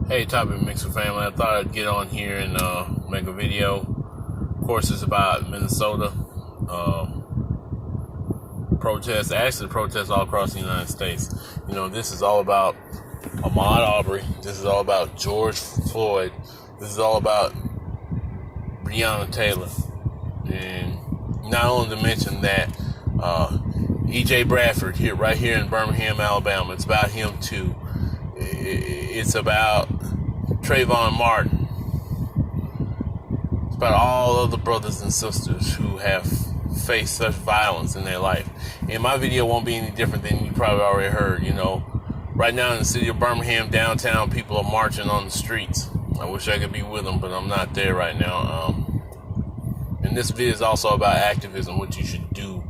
Hey, Topic Mixer family, I thought I'd get on here and make a video. Of course, it's about Minnesota protests, actually protests all across the United States. You know, this is all about Ahmaud Arbery. This is all about George Floyd. This is all about Breonna Taylor. And not only to mention that E.J. Bradford, right here in Birmingham, Alabama, it's about him too. It's about Trayvon Martin. It's about all of the brothers and sisters who have faced such violence in their life. And my video won't be any different than you probably already heard. You know, right now in the city of Birmingham, downtown, people are marching on the streets. I wish I could be with them, but I'm not there right now. And this video is also about activism, what you should do,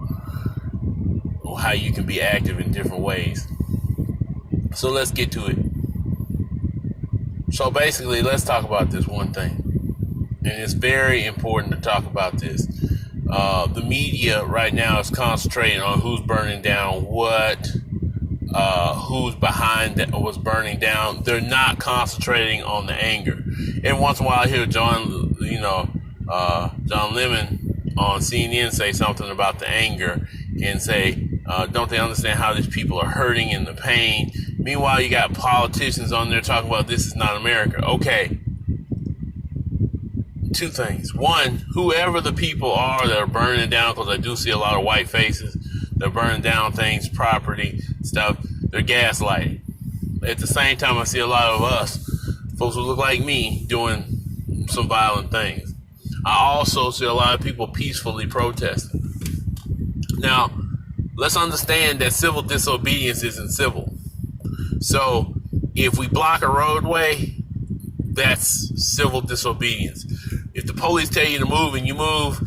or how you can be active in different ways. So let's get to it. So basically, let's talk about this one thing. And it's very important to talk about this. The media right now is concentrating on who's burning down what, who's behind what's burning down. They're not concentrating on the anger. Every once in a while I hear John Lemon on CNN say something about the anger and say, don't they understand how these people are hurting and the pain? Meanwhile, you got politicians on there talking about this is not America. Okay. Two things. One, whoever the people are that are burning down, because I do see a lot of white faces, they're burning down things, property, stuff, they're gaslighting. At the same time, I see a lot of us, folks who look like me, doing some violent things. I also see a lot of people peacefully protesting. Now, let's understand that civil disobedience isn't civil. So, if we block a roadway, that's civil disobedience. If the police tell you to move and you move,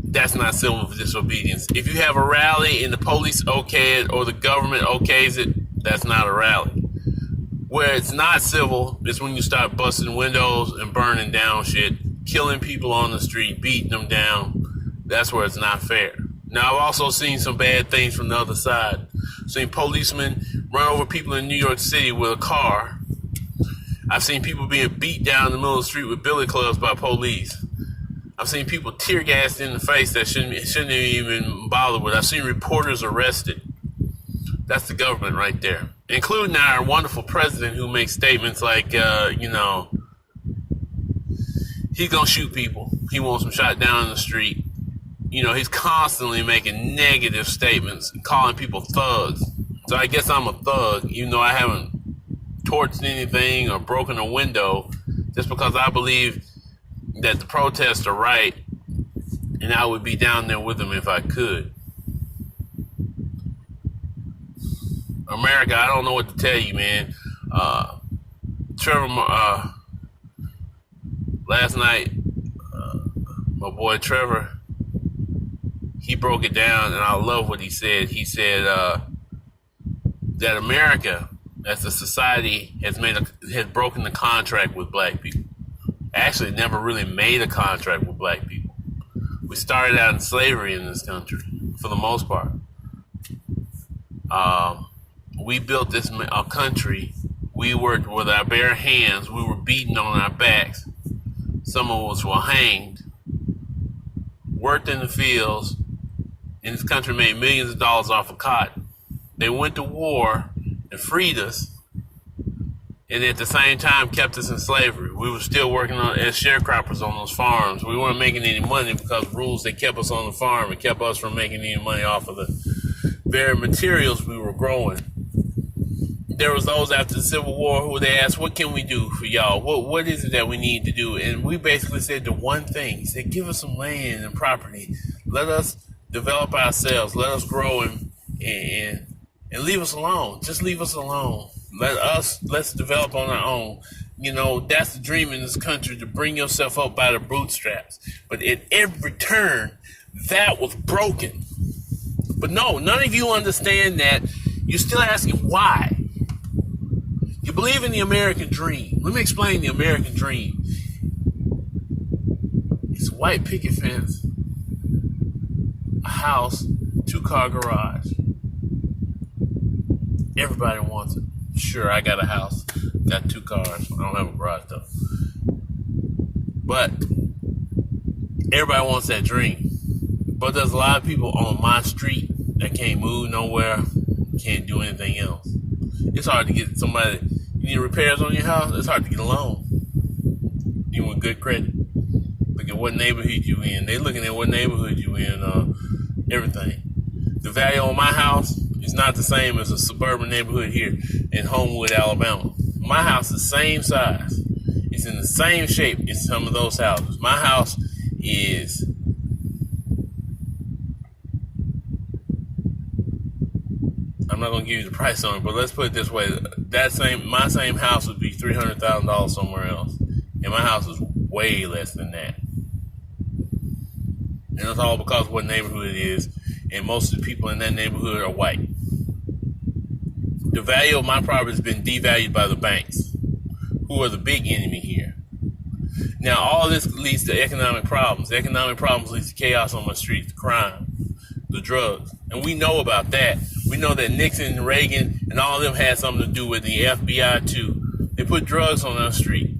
that's not civil disobedience. If you have a rally and the police okay it or the government okays it, that's not a rally. Where it's not civil is when you start busting windows and burning down shit, killing people on the street, beating them down. That's where it's not fair. Now, I've also seen some bad things from the other side. Seen policemen run over people in New York City with a car. I've seen people being beat down in the middle of the street with billy clubs by police. I've seen people tear gassed in the face that shouldn't even bother with. I've seen reporters arrested. That's the government right there. Including our wonderful president who makes statements like, he's going to shoot people. He wants them shot down in the street. You know, he's constantly making negative statements, calling people thugs. So I guess I'm a thug, even though I haven't torched anything or broken a window, just because I believe that the protests are right, and I would be down there with them if I could. America, I don't know what to tell you, man. Trevor, last night, my boy Trevor, he broke it down, and I love what he said. He said that America, as a society, has broken the contract with black people. Actually, never really made a contract with black people. We started out in slavery in this country, for the most part. We built this country. We worked with our bare hands. We were beaten on our backs. Some of us were hanged, worked in the fields, and this country made millions of dollars off of cotton. They went to war and freed us, and at the same time kept us in slavery. We were still working as sharecroppers on those farms. We weren't making any money because of rules. They kept us on the farm and kept us from making any money off of the very materials we were growing. There was those after the Civil War who they asked, what can we do for y'all? What is it that we need to do? And we basically said the one thing. He said, give us some land and property. Let us develop ourselves. Let us grow and leave us alone. Just leave us alone. Let's develop on our own. You know, that's the dream in this country, to bring yourself up by the bootstraps. But at every turn, that was broken. But no, none of you understand that. You're still asking why. You believe in the American dream. Let me explain the American dream. It's a white picket fence, a house, 2-car garage. Everybody wants it. Sure, I got a house. Got 2 cars. I don't have a garage though. But everybody wants that dream. But there's a lot of people on my street that can't move nowhere, can't do anything else. It's hard to get somebody. You need repairs on your house. It's hard to get a loan, even with good credit. Look at what neighborhood you in. They looking at what neighborhood you in. Everything. The value on my house is not the same as a suburban neighborhood here in Homewood, Alabama. My house is the same size. It's in the same shape as some of those houses. My house is I'm not gonna give you the price on it, but let's put it this way: my same house would be $300,000 somewhere else, and my house is way less than that. And it's all because of what neighborhood it is, and most of the people in that neighborhood are white. The value of my property has been devalued by the banks, who are the big enemy here. Now, all this leads to economic problems. The economic problems leads to chaos on the streets, crime, the drugs. And we know about that. We know that Nixon and Reagan and all of them had something to do with the FBI too. They put drugs on our street.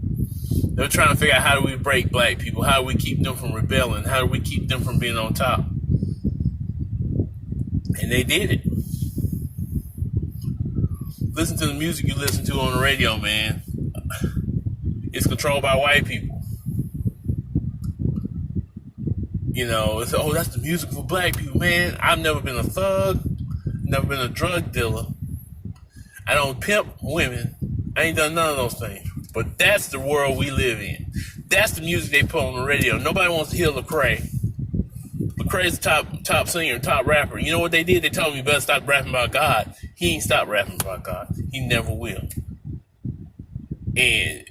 They're trying to figure out how do we break black people? How do we keep them from rebelling? How do we keep them from being on top? And they did it. Listen to the music you listen to on the radio, man. It's controlled by white people. You know, it's, oh, that's the music for black people. Man, I've never been a thug, never been a drug dealer. I don't pimp women. I ain't done none of those things. But that's the world we live in. That's the music they put on the radio. Nobody wants to hear Lecrae. Lecrae's top singer, top rapper. You know what they did? They told him you better stop rapping about God. He ain't stopped rapping about God. He never will. And,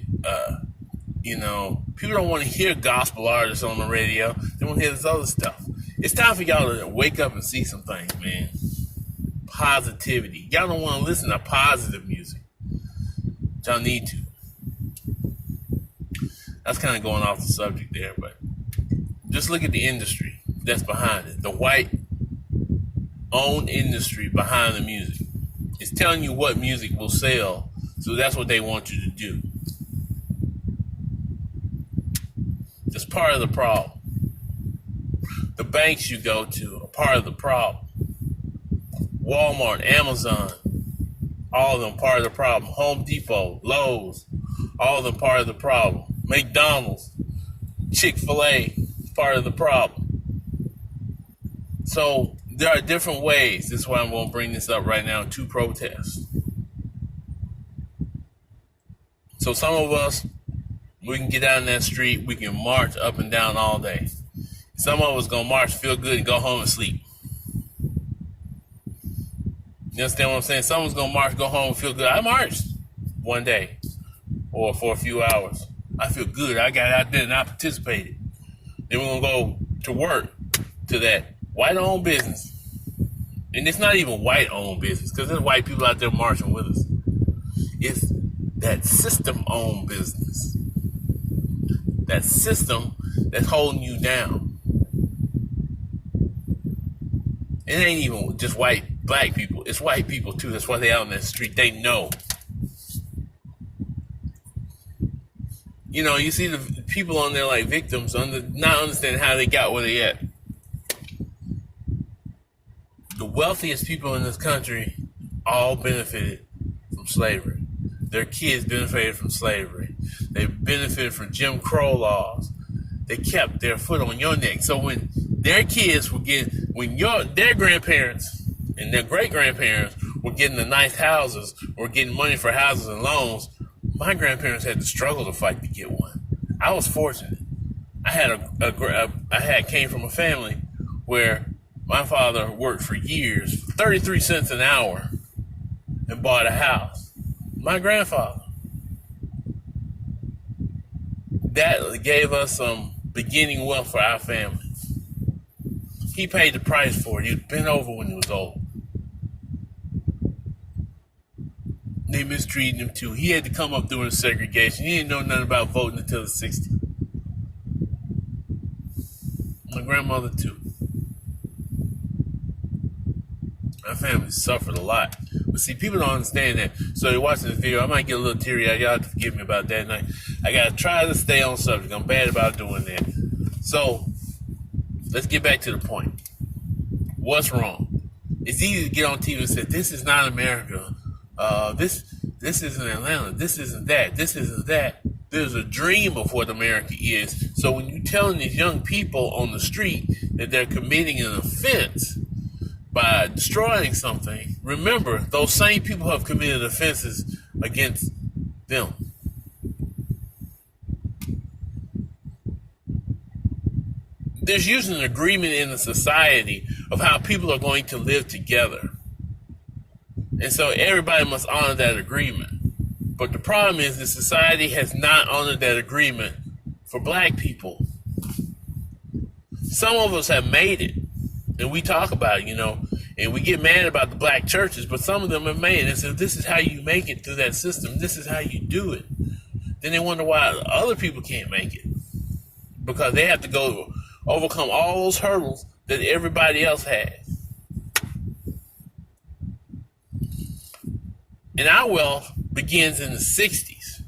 you know, people don't want to hear gospel artists on the radio. They want to hear this other stuff. It's time for y'all to wake up and see some things, man. Positivity. Y'all don't want to listen to positive music. Y'all need to. That's kind of going off the subject there, but just look at the industry that's behind it. The white-owned industry behind the music. It's telling you what music will sell, so that's what they want you to do. It's part of the problem. The banks you go to are part of the problem. Walmart, Amazon, all of them part of the problem. Home Depot, Lowe's, all of them part of the problem. McDonald's, Chick-fil-A, part of the problem. So there are different ways. That's why I'm going to bring this up right now to protest. So some of us, we can get out in that street. We can march up and down all day. Some of us going to march, feel good, and go home and sleep. You understand what I'm saying? Someone's going to march, go home, and feel good. I marched one day or for a few hours. I feel good. I got out there and I participated. Then we're going to go to work to that white-owned business. And it's not even white-owned business because there's white people out there marching with us. It's that system-owned business. That system that's holding you down. It ain't even just black people. It's white people too. That's why they out in that street. They know. You know, you see the people on there like victims, not understanding how they got where they at. The wealthiest people in this country all benefited from slavery. Their kids benefited from slavery. They benefited from Jim Crow laws. They kept their foot on your neck. So when their kids were their grandparents and their great-grandparents were getting the nice houses or getting money for houses and loans, my grandparents had to struggle to fight to get one. I was fortunate. I came from a family where my father worked for years, 33 cents an hour, and bought a house. My grandfather. That gave us some beginning wealth for our family. He paid the price for it. He was bent over when he was old. They mistreated him too. He had to come up through the segregation. He didn't know nothing about voting until the 60s. My grandmother too. My family suffered a lot. But see, people don't understand that. So they're watching this video. I might get a little teary-eyed. Y'all have to forgive me about that. And I got to try to stay on subject. I'm bad about doing that. So let's get back to the point. What's wrong? It's easy to get on TV and say, this is not America. This isn't Atlanta. This isn't that. This isn't that. There's a dream of what America is. So when you're telling these young people on the street that they're committing an offense by destroying something, remember, those same people have committed offenses against them. There's usually an agreement in the society of how people are going to live together. And so everybody must honor that agreement. But the problem is that society has not honored that agreement for black people. Some of us have made it, and we talk about it, and we get mad about the black churches, but some of them have made it and said, this is how you make it through that system. This is how you do it. Then they wonder why other people can't make it, because they have to overcome all those hurdles that everybody else has. And our wealth begins in the 60s,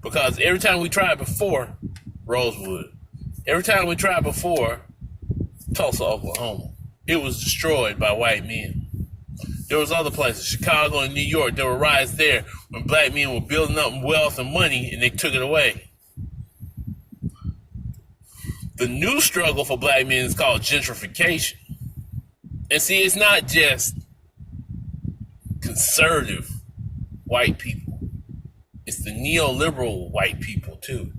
because every time we tried before Rosewood, every time we tried before Tulsa, Oklahoma, it was destroyed by white men. There was other places, Chicago and New York, there were riots there when black men were building up wealth and money and they took it away. The new struggle for black men is called gentrification. And see, it's not just conservative white people. It's the neoliberal white people too.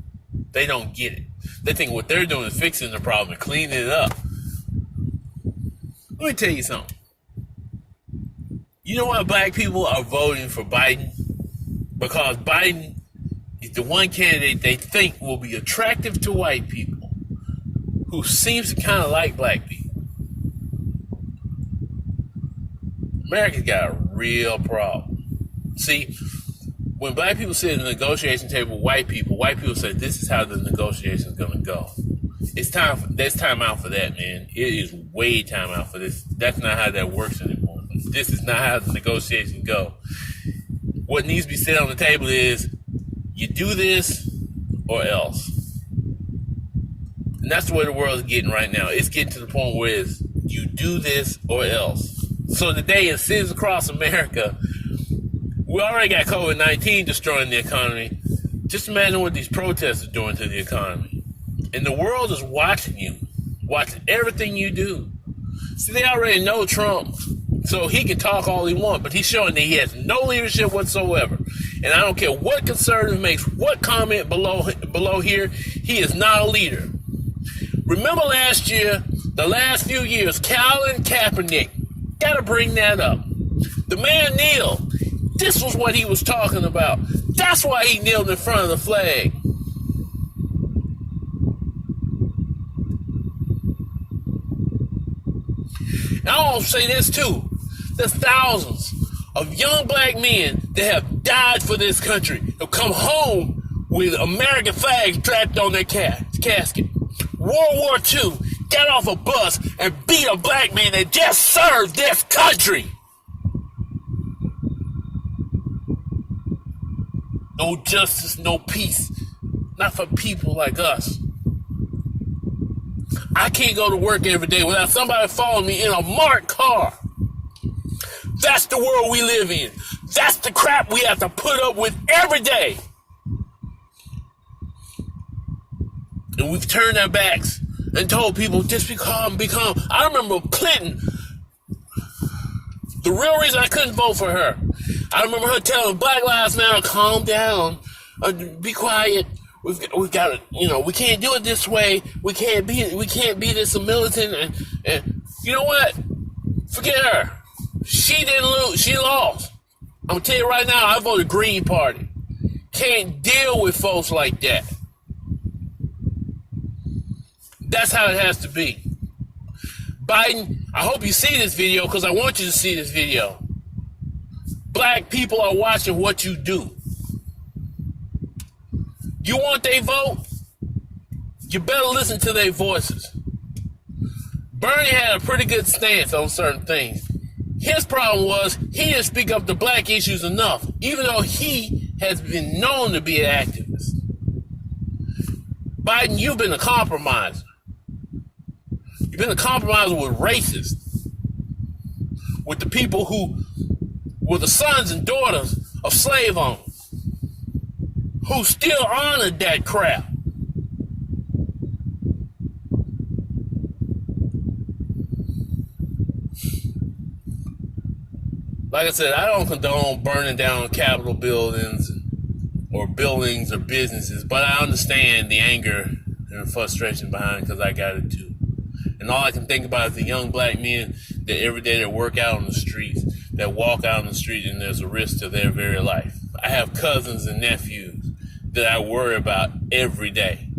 They don't get it. They think what they're doing is fixing the problem and cleaning it up. Let me tell you something. You know why black people are voting for Biden? Because Biden is the one candidate they think will be attractive to white people, who seems to kind of like black people. America's got a real problem. See, when black people sit at the negotiation table with white people say, this is how the negotiation is going to go. There's time out for that, man. It is way time out for this. That's not how that works anymore. This is not how the negotiations go. What needs to be said on the table is, you do this or else. And that's the way the world is getting right now. It's getting to the point where it's, you do this or else. So today in cities across America, we already got COVID-19 destroying the economy. Just imagine what these protests are doing to the economy. And the world is watching you, watching everything you do. See, they already know Trump, so he can talk all he wants, but he's showing that he has no leadership whatsoever. And I don't care what conservative makes what comment below here, he is not a leader. Remember last year, the last few years, Colin Kaepernick, gotta bring that up. The man kneeled. This was what he was talking about. That's why he kneeled in front of the flag. And I want to say this too. There's thousands of young black men that have died for this country, have come home with American flags strapped on their casket. World War II, got off a bus and beat a black man that just served this country. No justice, no peace. Not for people like us. I can't go to work every day without somebody following me in a marked car. That's the world we live in. That's the crap we have to put up with every day. And we've turned our backs and told people, just be calm, be calm. I remember Clinton. The real reason I couldn't vote for her, I remember her telling Black Lives Matter, calm down, be quiet. We've got to, we can't do it this way. We can't be this militant. And you know what? Forget her. She didn't lose. She lost. I'm gonna tell you right now, I voted Green Party. Can't deal with folks like that. That's how it has to be. Biden, I hope you see this video because I want you to see this video. Black people are watching what you do. You want their vote? You better listen to their voices. Bernie had a pretty good stance on certain things. His problem was he didn't speak up to black issues enough, even though he has been known to be an activist. Biden, you've been a compromiser. You've been a compromiser with racists, with the people who were the sons and daughters of slave owners, who still honored that crap. Like I said, I don't condone burning down Capitol buildings or buildings or businesses, but I understand the anger and frustration behind it because I got it too. And all I can think about is the young black men that every day that work out on the streets, that walk out on the street and there's a risk to their very life. I have cousins and nephews that I worry about every day.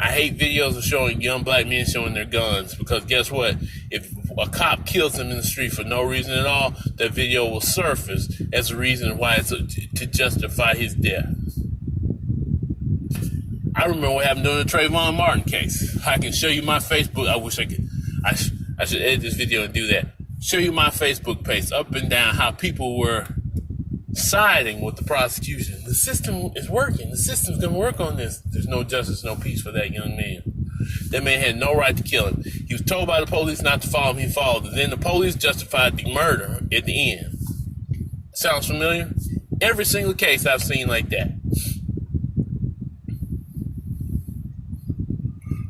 I hate videos of showing young black men showing their guns because guess what? If a cop kills them in the street for no reason at all, that video will surface as a reason why it's to justify his death. I remember what happened during the Trayvon Martin case. I can show you my Facebook. I wish I could. I should edit this video and do that. Show you my Facebook page up and down how people were siding with the prosecution. The system is working. The system's going to work on this. There's no justice, no peace for that young man. That man had no right to kill him. He was told by the police not to follow him. He followed him. Then the police justified the murder at the end. Sounds familiar? Every single case I've seen like that.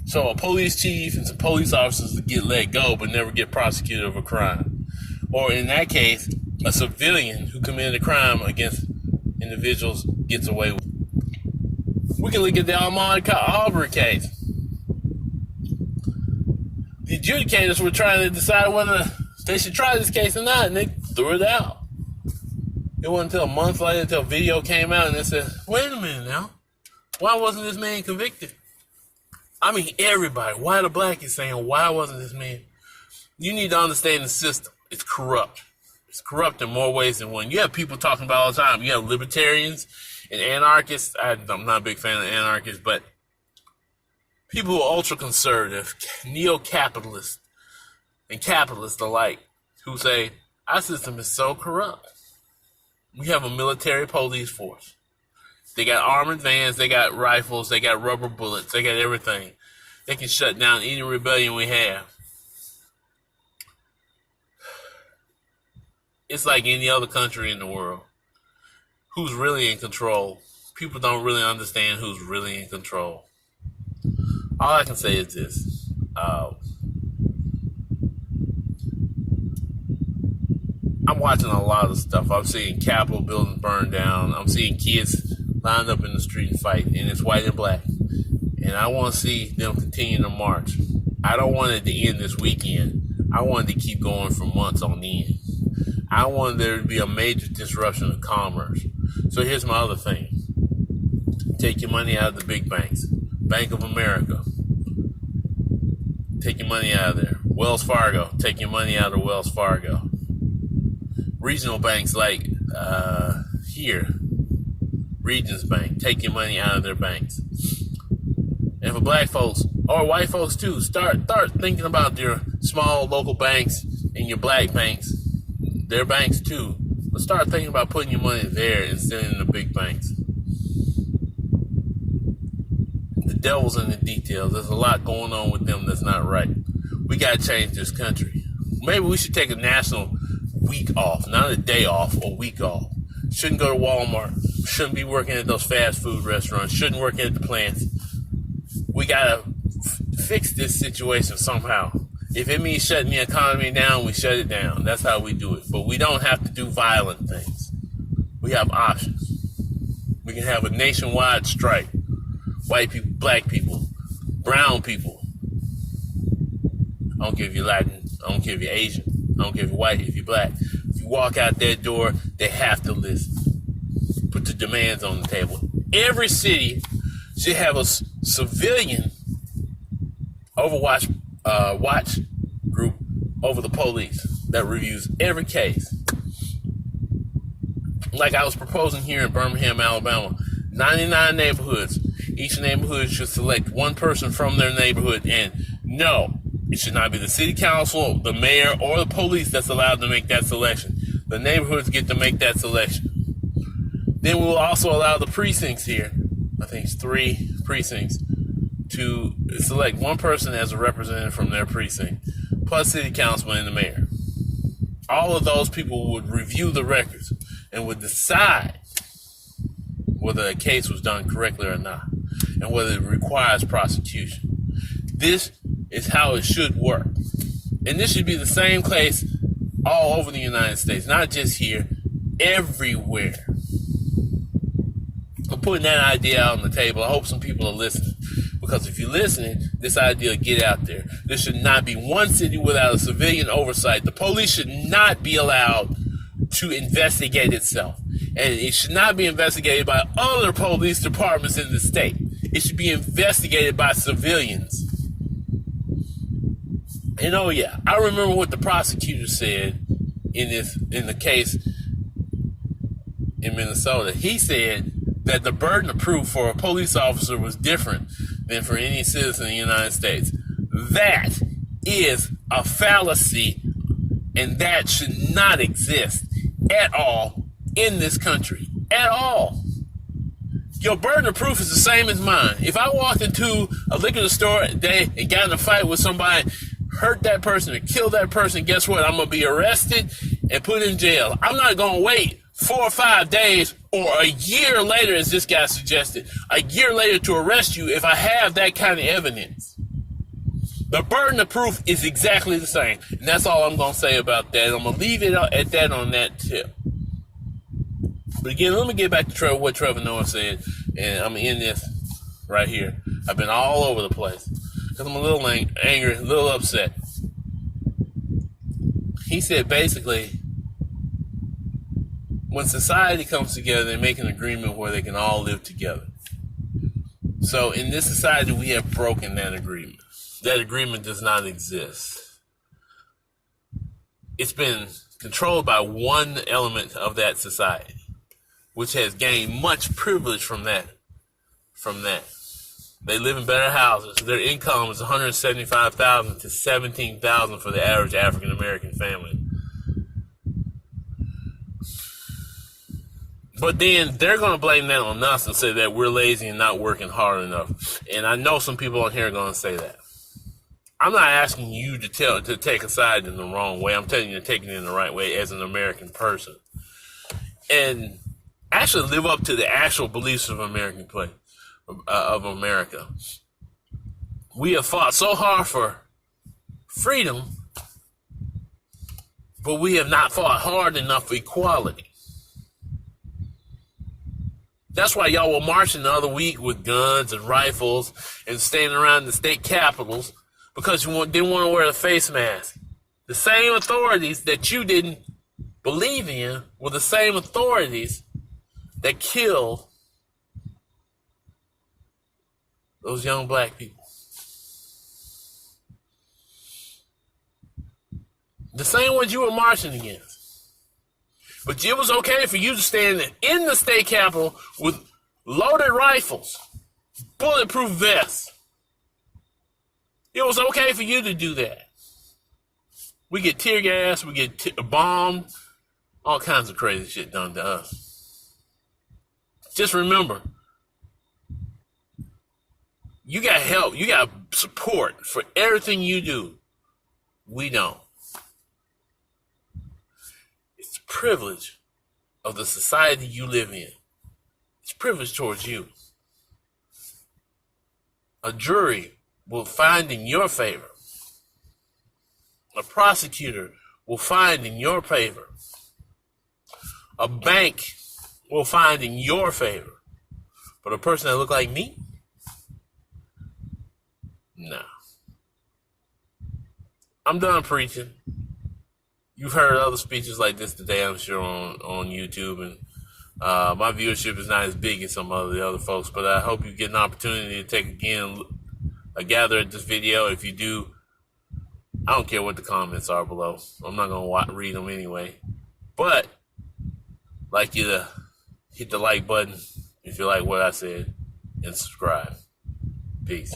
So a police chief and some police officers that get let go but never get prosecuted of a crime. Or in that case, a civilian who committed a crime against individuals gets away with it. We can look at the Ahmaud Arbery case. The adjudicators were trying to decide whether they should try this case or not, and they threw it out. It wasn't until a month later until video came out and they said, wait a minute now, why wasn't this man convicted? I mean, everybody, white or black, is saying, why wasn't this man? You need to understand the system. It's corrupt. It's corrupt in more ways than one. You have people talking about all the time. You have libertarians and anarchists. I'm not a big fan of anarchists, but people who are ultra-conservative, neo-capitalists, and capitalists alike, who say, our system is so corrupt. We have a military police force. They got armored vans, they got rifles, they got rubber bullets, they got everything. They can shut down any rebellion we have. It's like any other country in the world. Who's really in control? People don't really understand who's really in control. All I can say is this. I'm watching a lot of stuff. I'm seeing Capitol buildings burned down. I'm seeing kids lined up in the street and fight, and it's white and black. And I want to see them continue to march. I don't want it to end this weekend. I want it to keep going for months on end. I want there to be a major disruption of commerce. So here's my other thing. Take your money out of the big banks. Bank of America. Take your money out of there. Wells Fargo. Take your money out of Wells Fargo. Regional banks like here. Regions Bank. Take your money out of their banks. And for black folks, or white folks too, start thinking about your small local banks and your black banks. Their banks too. But start thinking about putting your money there instead of in the big banks. The devil's in the details. There's a lot going on with them that's not right. We got to change this country. Maybe we should take a national week off. Not a day off, a week off. Shouldn't go to Walmart. Shouldn't be working at those fast food restaurants. Shouldn't work at the plants. We got to fix this situation somehow. If it means shutting the economy down, we shut it down. That's how we do it. But we don't have to do violent things. We have options. We can have a nationwide strike. White people, black people, brown people. I don't care if you're Latin. I don't care if you're Asian. I don't care if you're white, if you're black. If you walk out that door, they have to listen. Put the demands on the table. Every city should have a civilian watch group over the police that reviews every case. Like I was proposing here in Birmingham, Alabama, 99 neighborhoods. Each neighborhood should select one person from their neighborhood and no, It should not be the city council, the mayor, or the police that's allowed to make that selection. The neighborhoods get to make that selection. Then we'll also allow the precincts here, I think it's 3 precincts, to select one person as a representative from their precinct, plus city councilman and the mayor. All of those people would review the records and would decide whether a case was done correctly or not, and whether it requires prosecution. This is how it should work. And this should be the same case all over the United States, not just here, everywhere. I'm putting that idea out on the table. I hope some people are listening. Because if you're listening, this idea will get out there. There should not be one city without a civilian oversight. The police should not be allowed to investigate itself. And it should not be investigated by other police departments in the state. It should be investigated by civilians. And oh yeah, I remember what the prosecutor said in the case in Minnesota. He said that the burden of proof for a police officer was different than for any citizen in the United States. That is a fallacy, and that should not exist at all in this country. At all. Your burden of proof is the same as mine. If I walked into a liquor store today and got in a fight with somebody, hurt that person or kill that person, guess what? I'm going to be arrested and put in jail. I'm not going to wait 4 or 5 days or a year later, as this guy suggested, a year later to arrest you if I have that kind of evidence. The burden of proof is exactly the same. And that's all I'm going to say about that. I'm going to leave it at that on that tip. But again, let me get back to what Trevor Noah said. And I'm in this right here. I've been all over the place because I'm a little angry, a little upset. He said basically, when society comes together, they make an agreement where they can all live together. So in this society, we have broken that agreement. That agreement does not exist. It's been controlled by one element of that society, which has gained much privilege from that. They live in better houses. Their income is $175,000 to $17,000 for the average African American family. But then they're going to blame that on us and say that we're lazy and not working hard enough. And I know some people on here are going to say that. I'm not asking you to take a side in the wrong way. I'm telling you to take it in the right way as an American person. And actually live up to the actual beliefs of America. We have fought so hard for freedom, but we have not fought hard enough for equality. That's why y'all were marching the other week with guns and rifles and standing around the state capitals because you didn't want to wear a face mask. The same authorities that you didn't believe in were the same authorities that killed those young black people. The same ones you were marching against. But it was okay for you to stand in the state capitol with loaded rifles, bulletproof vests. It was okay for you to do that. We get tear gas, we get bombed, all kinds of crazy shit done to us. Just remember, you got help, you got support for everything you do. We don't. It's the privilege of the society you live in. It's privilege towards you. A jury will find in your favor. A prosecutor will find in your favor. A bank will find in your favor. But a person that look like me? No. I'm done preaching. You've heard other speeches like this today, I'm sure, on YouTube. And my viewership is not as big as some of the other folks. But I hope you get an opportunity to take a gather at this video. If you do, I don't care what the comments are below. I'm not going to read them anyway. But I'd like you to hit the like button if you like what I said and subscribe. Peace.